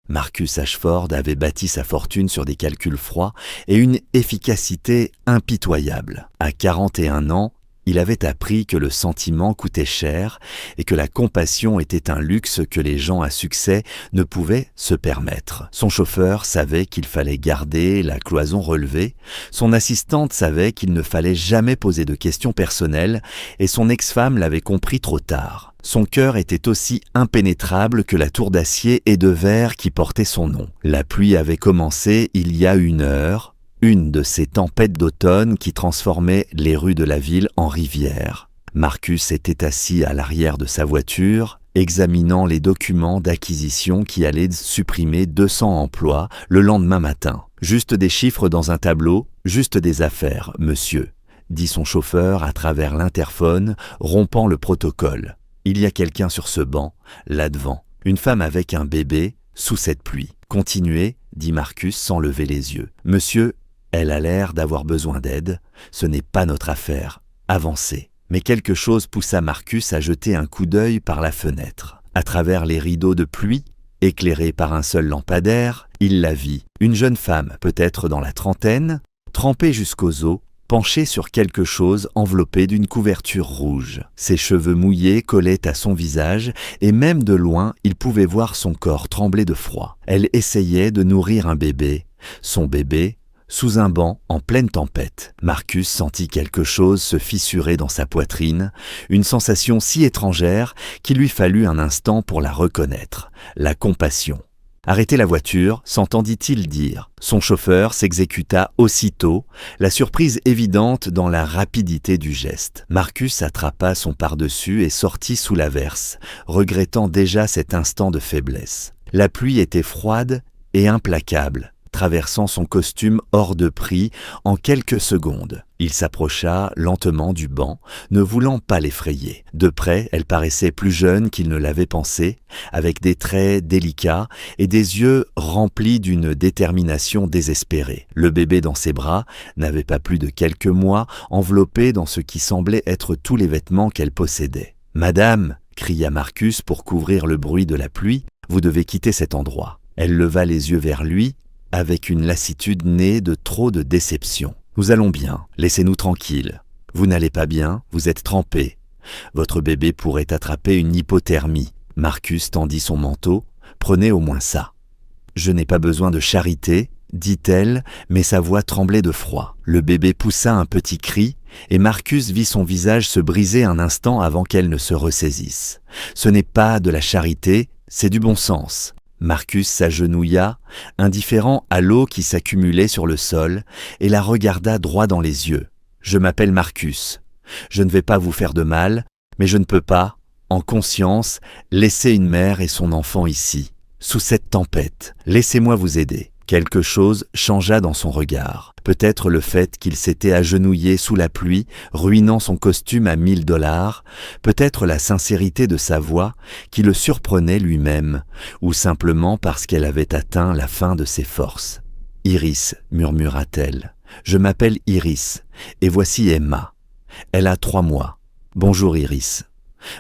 Marcus Ashford avait bâti sa fortune sur des calculs froids et une efficacité impitoyable. À 41 ans, il avait appris que le sentiment coûtait cher et que la compassion était un luxe que les gens à succès ne pouvaient se permettre. Son chauffeur savait qu'il fallait garder la cloison relevée, son assistante savait qu'il ne fallait jamais poser de questions personnelles et son ex-femme l'avait compris trop tard. Son cœur était aussi impénétrable que la tour d'acier et de verre qui portait son nom. La pluie avait commencé il y a 1 heure, une de ces tempêtes d'automne qui transformaient les rues de la ville en rivières. Marcus était assis à l'arrière de sa voiture, examinant les documents d'acquisition qui allaient supprimer 200 emplois le lendemain matin. « Juste des chiffres dans un tableau, juste des affaires, monsieur », dit son chauffeur à travers l'interphone, rompant le protocole. « Il y a quelqu'un sur ce banc, là devant, une femme avec un bébé, sous cette pluie. »« Continuez, » dit Marcus sans lever les yeux. « Monsieur, elle a l'air d'avoir besoin d'aide, ce n'est pas notre affaire, avancez. » Mais quelque chose poussa Marcus à jeter un coup d'œil par la fenêtre. À travers les rideaux de pluie, éclairés par un seul lampadaire, il la vit. Une jeune femme, peut-être dans la trentaine, trempée jusqu'aux os, penchée sur quelque chose enveloppé d'une couverture rouge. Ses cheveux mouillés collaient à son visage et même de loin, il pouvait voir son corps trembler de froid. Elle essayait de nourrir un bébé. Son bébé, sous un banc, en pleine tempête. Marcus sentit quelque chose se fissurer dans sa poitrine, une sensation si étrangère qu'il lui fallut un instant pour la reconnaître. La compassion. « Arrêtez la voiture », s'entendit-il dire. Son chauffeur s'exécuta aussitôt, la surprise évidente dans la rapidité du geste. Marcus attrapa son pardessus et sortit sous l'averse, regrettant déjà cet instant de faiblesse. La pluie était froide et implacable, traversant son costume hors de prix en quelques secondes. Il s'approcha lentement du banc, ne voulant pas l'effrayer. De près, elle paraissait plus jeune qu'il ne l'avait pensé, avec des traits délicats et des yeux remplis d'une détermination désespérée. Le bébé dans ses bras n'avait pas plus de quelques mois, enveloppé dans ce qui semblait être tous les vêtements qu'elle possédait. « Madame !» cria Marcus pour couvrir le bruit de la pluie, « vous devez quitter cet endroit. » Elle leva les yeux vers lui, avec une lassitude née de trop de déception. « Nous allons bien, laissez-nous tranquilles. Vous n'allez pas bien, vous êtes trempé. Votre bébé pourrait attraper une hypothermie. » Marcus tendit son manteau. « Prenez au moins ça. »« Je n'ai pas besoin de charité, » dit-elle, mais sa voix tremblait de froid. Le bébé poussa un petit cri, et Marcus vit son visage se briser un instant avant qu'elle ne se ressaisisse. « Ce n'est pas de la charité, c'est du bon sens. » Marcus s'agenouilla, indifférent à l'eau qui s'accumulait sur le sol, et la regarda droit dans les yeux. « Je m'appelle Marcus. Je ne vais pas vous faire de mal, mais je ne peux pas, en conscience, laisser une mère et son enfant ici, sous cette tempête. Laissez-moi vous aider. » Quelque chose changea dans son regard. Peut-être le fait qu'il s'était agenouillé sous la pluie, ruinant son costume à $1000, peut-être la sincérité de sa voix qui le surprenait lui-même, ou simplement parce qu'elle avait atteint la fin de ses forces. « Iris, » murmura-t-elle, « je m'appelle Iris, et voici Emma. Elle a 3 mois. Bonjour Iris. »«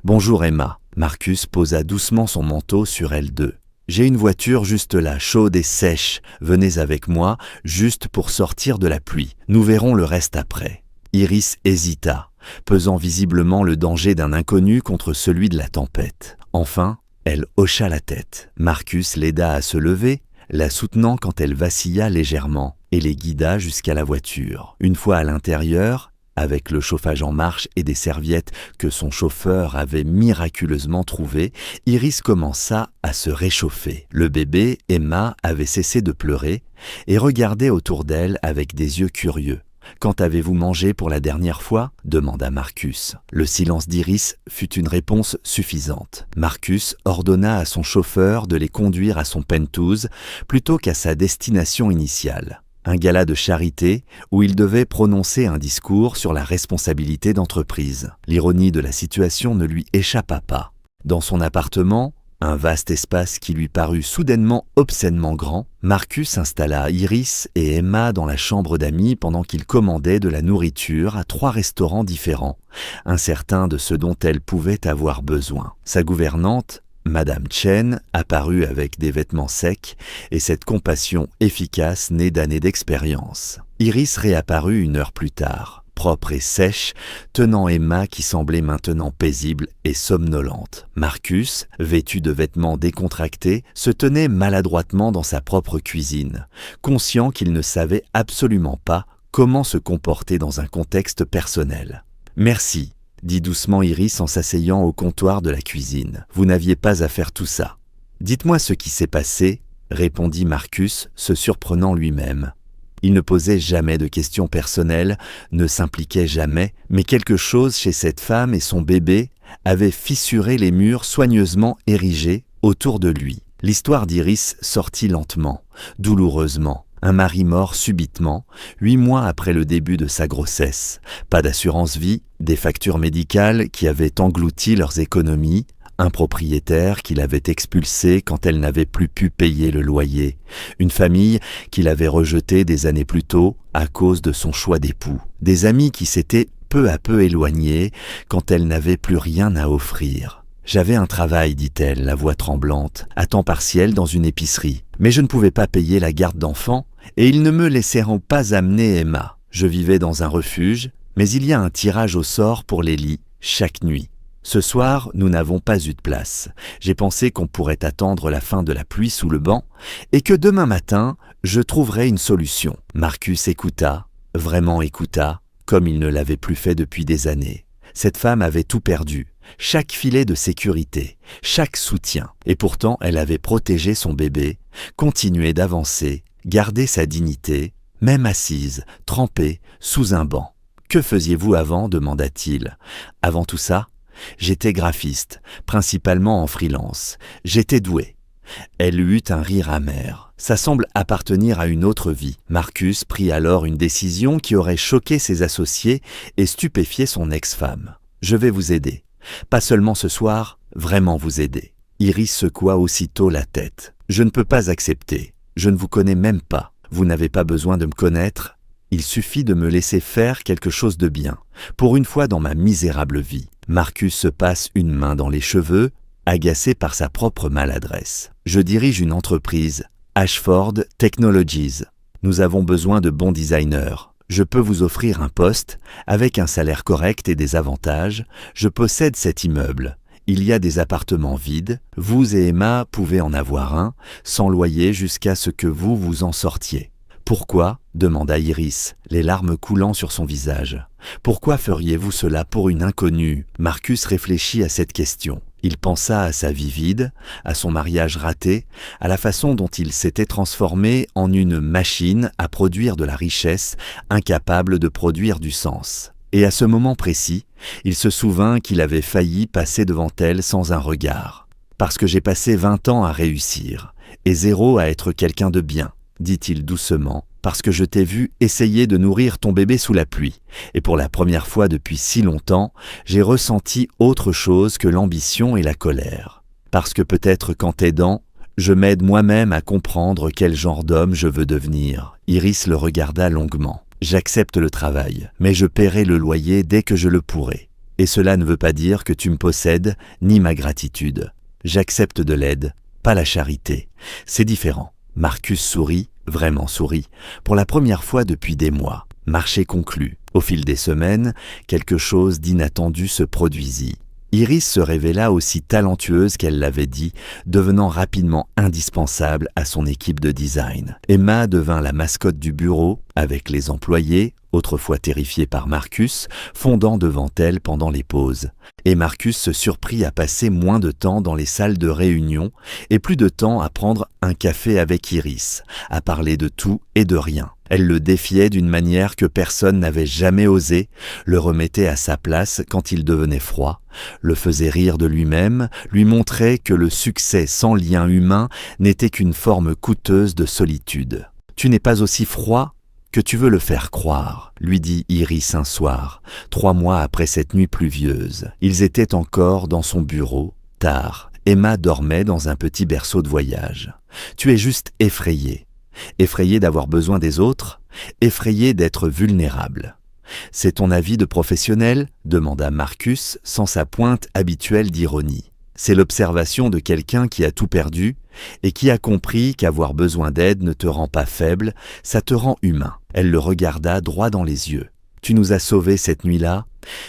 Bonjour Emma. » Marcus posa doucement son manteau sur elles deux. « J'ai une voiture juste là, chaude et sèche. Venez avec moi, juste pour sortir de la pluie. Nous verrons le reste après. » Iris hésita, pesant visiblement le danger d'un inconnu contre celui de la tempête. Enfin, elle hocha la tête. Marcus l'aida à se lever, la soutenant quand elle vacilla légèrement, et les guida jusqu'à la voiture. Une fois à l'intérieur, avec le chauffage en marche et des serviettes que son chauffeur avait miraculeusement trouvées, Iris commença à se réchauffer. Le bébé, Emma, avait cessé de pleurer et regardait autour d'elle avec des yeux curieux. « Quand avez-vous mangé pour la dernière fois ?» demanda Marcus. Le silence d'Iris fut une réponse suffisante. Marcus ordonna à son chauffeur de les conduire à son penthouse plutôt qu'à sa destination initiale. Un gala de charité où il devait prononcer un discours sur la responsabilité d'entreprise. L'ironie de la situation ne lui échappa pas. Dans son appartement, un vaste espace qui lui parut soudainement obscènement grand, Marcus installa Iris et Emma dans la chambre d'amis pendant qu'il commandait de la nourriture à 3 restaurants différents, incertain de ce dont elles pouvaient avoir besoin. Sa gouvernante, Madame Chen apparut avec des vêtements secs et cette compassion efficace née d'années d'expérience. Iris réapparut 1 heure plus tard, propre et sèche, tenant Emma qui semblait maintenant paisible et somnolente. Marcus, vêtu de vêtements décontractés, se tenait maladroitement dans sa propre cuisine, conscient qu'il ne savait absolument pas comment se comporter dans un contexte personnel. « Merci », dit doucement Iris en s'asseyant au comptoir de la cuisine. « Vous n'aviez pas à faire tout ça. »« Dites-moi ce qui s'est passé, » répondit Marcus, se surprenant lui-même. Il ne posait jamais de questions personnelles, ne s'impliquait jamais, mais quelque chose chez cette femme et son bébé avait fissuré les murs soigneusement érigés autour de lui. L'histoire d'Iris sortit lentement, douloureusement. Un mari mort subitement, 8 mois après le début de sa grossesse. Pas d'assurance vie, des factures médicales qui avaient englouti leurs économies, un propriétaire qui l'avait expulsé quand elle n'avait plus pu payer le loyer, une famille qui l'avait rejeté des années plus tôt à cause de son choix d'époux, des amis qui s'étaient peu à peu éloignés quand elle n'avait plus rien à offrir. « J'avais un travail, dit-elle, la voix tremblante, à temps partiel dans une épicerie. Mais je ne pouvais pas payer la garde d'enfants et ils ne me laisseront pas amener Emma. Je vivais dans un refuge, mais il y a un tirage au sort pour les lits chaque nuit. Ce soir, nous n'avons pas eu de place. J'ai pensé qu'on pourrait attendre la fin de la pluie sous le banc et que demain matin, je trouverais une solution. » Marcus écouta, vraiment écouta, comme il ne l'avait plus fait depuis des années. Cette femme avait tout perdu. Chaque filet de sécurité, chaque soutien. Et pourtant, elle avait protégé son bébé, continué d'avancer, gardé sa dignité, même assise, trempée, sous un banc. « Que faisiez-vous avant » demanda-t-il. « Avant tout ça, j'étais graphiste, principalement en freelance. J'étais doué. » Elle eut un rire amer. Ça semble appartenir à une autre vie. Marcus prit alors une décision qui aurait choqué ses associés et stupéfié son ex-femme. « Je vais vous aider. Pas seulement ce soir, vraiment vous aider. » Iris secoua aussitôt la tête. « Je ne peux pas accepter. Je ne vous connais même pas. Vous n'avez pas besoin de me connaître. Il suffit de me laisser faire quelque chose de bien. Pour une fois dans ma misérable vie. » Marcus se passe une main dans les cheveux, agacé par sa propre maladresse. « Je dirige une entreprise, Ashford Technologies. Nous avons besoin de bons designers. Je peux vous offrir un poste, avec un salaire correct et des avantages. Je possède cet immeuble. Il y a des appartements vides. Vous et Emma pouvez en avoir un, sans loyer jusqu'à ce que vous vous en sortiez. » « Pourquoi » demanda Iris, les larmes coulant sur son visage. « Pourquoi feriez-vous cela pour une inconnue » Marcus réfléchit à cette question. Il pensa à sa vie vide, à son mariage raté, à la façon dont il s'était transformé en une machine à produire de la richesse, incapable de produire du sens. Et à ce moment précis, il se souvint qu'il avait failli passer devant elle sans un regard. « Parce que j'ai passé 20 ans à réussir, et 0 à être quelqu'un de bien. » dit-il doucement, « parce que je t'ai vu essayer de nourrir ton bébé sous la pluie. Et pour la première fois depuis si longtemps, j'ai ressenti autre chose que l'ambition et la colère. Parce que peut-être qu'en t'aidant, je m'aide moi-même à comprendre quel genre d'homme je veux devenir. » Iris le regarda longuement. « J'accepte le travail, mais je paierai le loyer dès que je le pourrai. Et cela ne veut pas dire que tu me possèdes, ni ma gratitude. J'accepte de l'aide, pas la charité. C'est différent. » Marcus sourit, vraiment sourit, pour la première fois depuis des mois. Marché conclu. Au fil des semaines, quelque chose d'inattendu se produisit. Iris se révéla aussi talentueuse qu'elle l'avait dit, devenant rapidement indispensable à son équipe de design. Emma devint la mascotte du bureau, avec les employés, autrefois terrifiés par Marcus, fondant devant elle pendant les pauses. Et Marcus se surprit à passer moins de temps dans les salles de réunion et plus de temps à prendre un café avec Iris, à parler de tout et de rien. Elle le défiait d'une manière que personne n'avait jamais osé, le remettait à sa place quand il devenait froid, le faisait rire de lui-même, lui montrait que le succès sans lien humain n'était qu'une forme coûteuse de solitude. « Tu n'es pas aussi froid que tu veux le faire croire, » lui dit Iris un soir, 3 mois après cette nuit pluvieuse. Ils étaient encore dans son bureau, tard. Emma dormait dans un petit berceau de voyage. « Tu es juste effrayé. Effrayé d'avoir besoin des autres, effrayé d'être vulnérable. »« C'est ton avis de professionnel » demanda Marcus sans sa pointe habituelle d'ironie. C'est l'observation de quelqu'un qui a tout perdu et qui a compris qu'avoir besoin d'aide ne te rend pas faible, ça te rend humain. Elle le regarda droit dans les yeux. « Tu nous as sauvés cette nuit-là,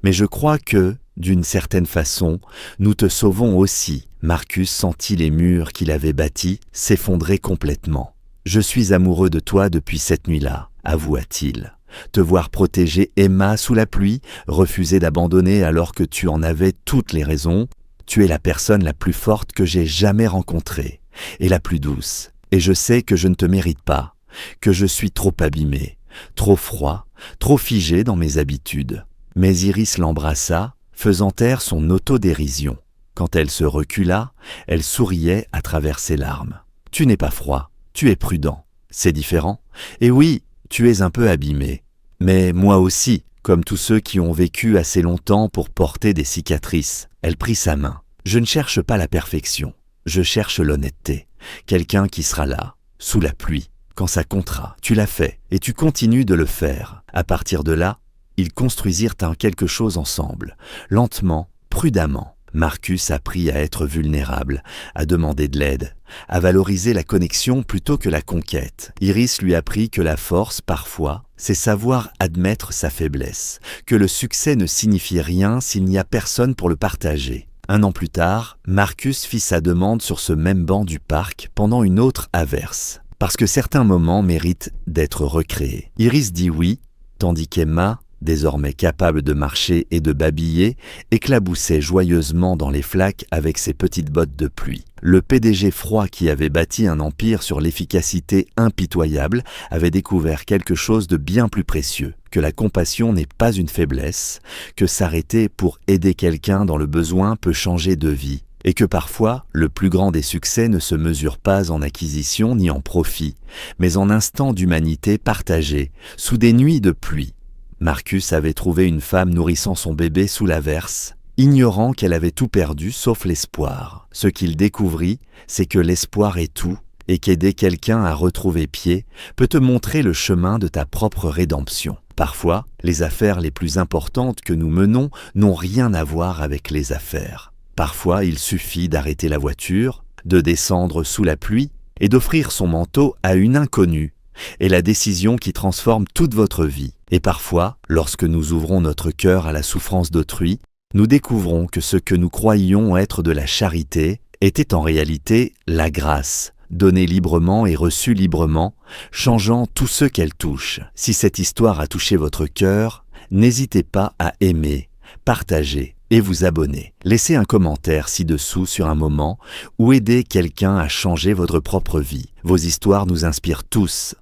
mais je crois que, d'une certaine façon, nous te sauvons aussi. » Marcus sentit les murs qu'il avait bâtis s'effondrer complètement. « Je suis amoureux de toi depuis cette nuit-là, » avoua-t-il. Te voir protéger Emma sous la pluie, refuser d'abandonner alors que tu en avais toutes les raisons, tu es la personne la plus forte que j'ai jamais rencontrée, et la plus douce. Et je sais que je ne te mérite pas, que je suis trop abîmé, trop froid, trop figé dans mes habitudes. Mais Iris l'embrassa, faisant taire son autodérision. Quand elle se recula, elle souriait à travers ses larmes. « Tu n'es pas froid, tu es prudent. C'est différent. Et oui, tu es un peu abîmé. Mais moi aussi, comme tous ceux qui ont vécu assez longtemps pour porter des cicatrices. » Elle prit sa main. « Je ne cherche pas la perfection. Je cherche l'honnêteté. Quelqu'un qui sera là, sous la pluie. Quand ça comptera, tu l'as fait et tu continues de le faire. » À partir de là, ils construisirent quelque chose ensemble, lentement, prudemment. Marcus apprit à être vulnérable, à demander de l'aide, à valoriser la connexion plutôt que la conquête. Iris lui apprit que la force, parfois, c'est savoir admettre sa faiblesse, que le succès ne signifie rien s'il n'y a personne pour le partager. 1 an plus tard, Marcus fit sa demande sur ce même banc du parc pendant une autre averse, parce que certains moments méritent d'être recréés. Iris dit oui, tandis qu'Emma, désormais capable de marcher et de babiller, éclaboussait joyeusement dans les flaques avec ses petites bottes de pluie. Le PDG froid qui avait bâti un empire sur l'efficacité impitoyable avait découvert quelque chose de bien plus précieux, que la compassion n'est pas une faiblesse, que s'arrêter pour aider quelqu'un dans le besoin peut changer de vie, et que parfois, le plus grand des succès ne se mesure pas en acquisition ni en profit, mais en instants d'humanité partagés, sous des nuits de pluie. Marcus avait trouvé une femme nourrissant son bébé sous l'averse, ignorant qu'elle avait tout perdu sauf l'espoir. Ce qu'il découvrit, c'est que l'espoir est tout, et qu'aider quelqu'un à retrouver pied peut te montrer le chemin de ta propre rédemption. Parfois, les affaires les plus importantes que nous menons n'ont rien à voir avec les affaires. Parfois, il suffit d'arrêter la voiture, de descendre sous la pluie et d'offrir son manteau à une inconnue, et la décision qui transforme toute votre vie. Et parfois, lorsque nous ouvrons notre cœur à la souffrance d'autrui, nous découvrons que ce que nous croyions être de la charité était en réalité la grâce, donnée librement et reçue librement, changeant tous ceux qu'elle touche. Si cette histoire a touché votre cœur, n'hésitez pas à aimer, partager et vous abonner. Laissez un commentaire ci-dessous sur un moment ou aidez quelqu'un à changer votre propre vie. Vos histoires nous inspirent tous.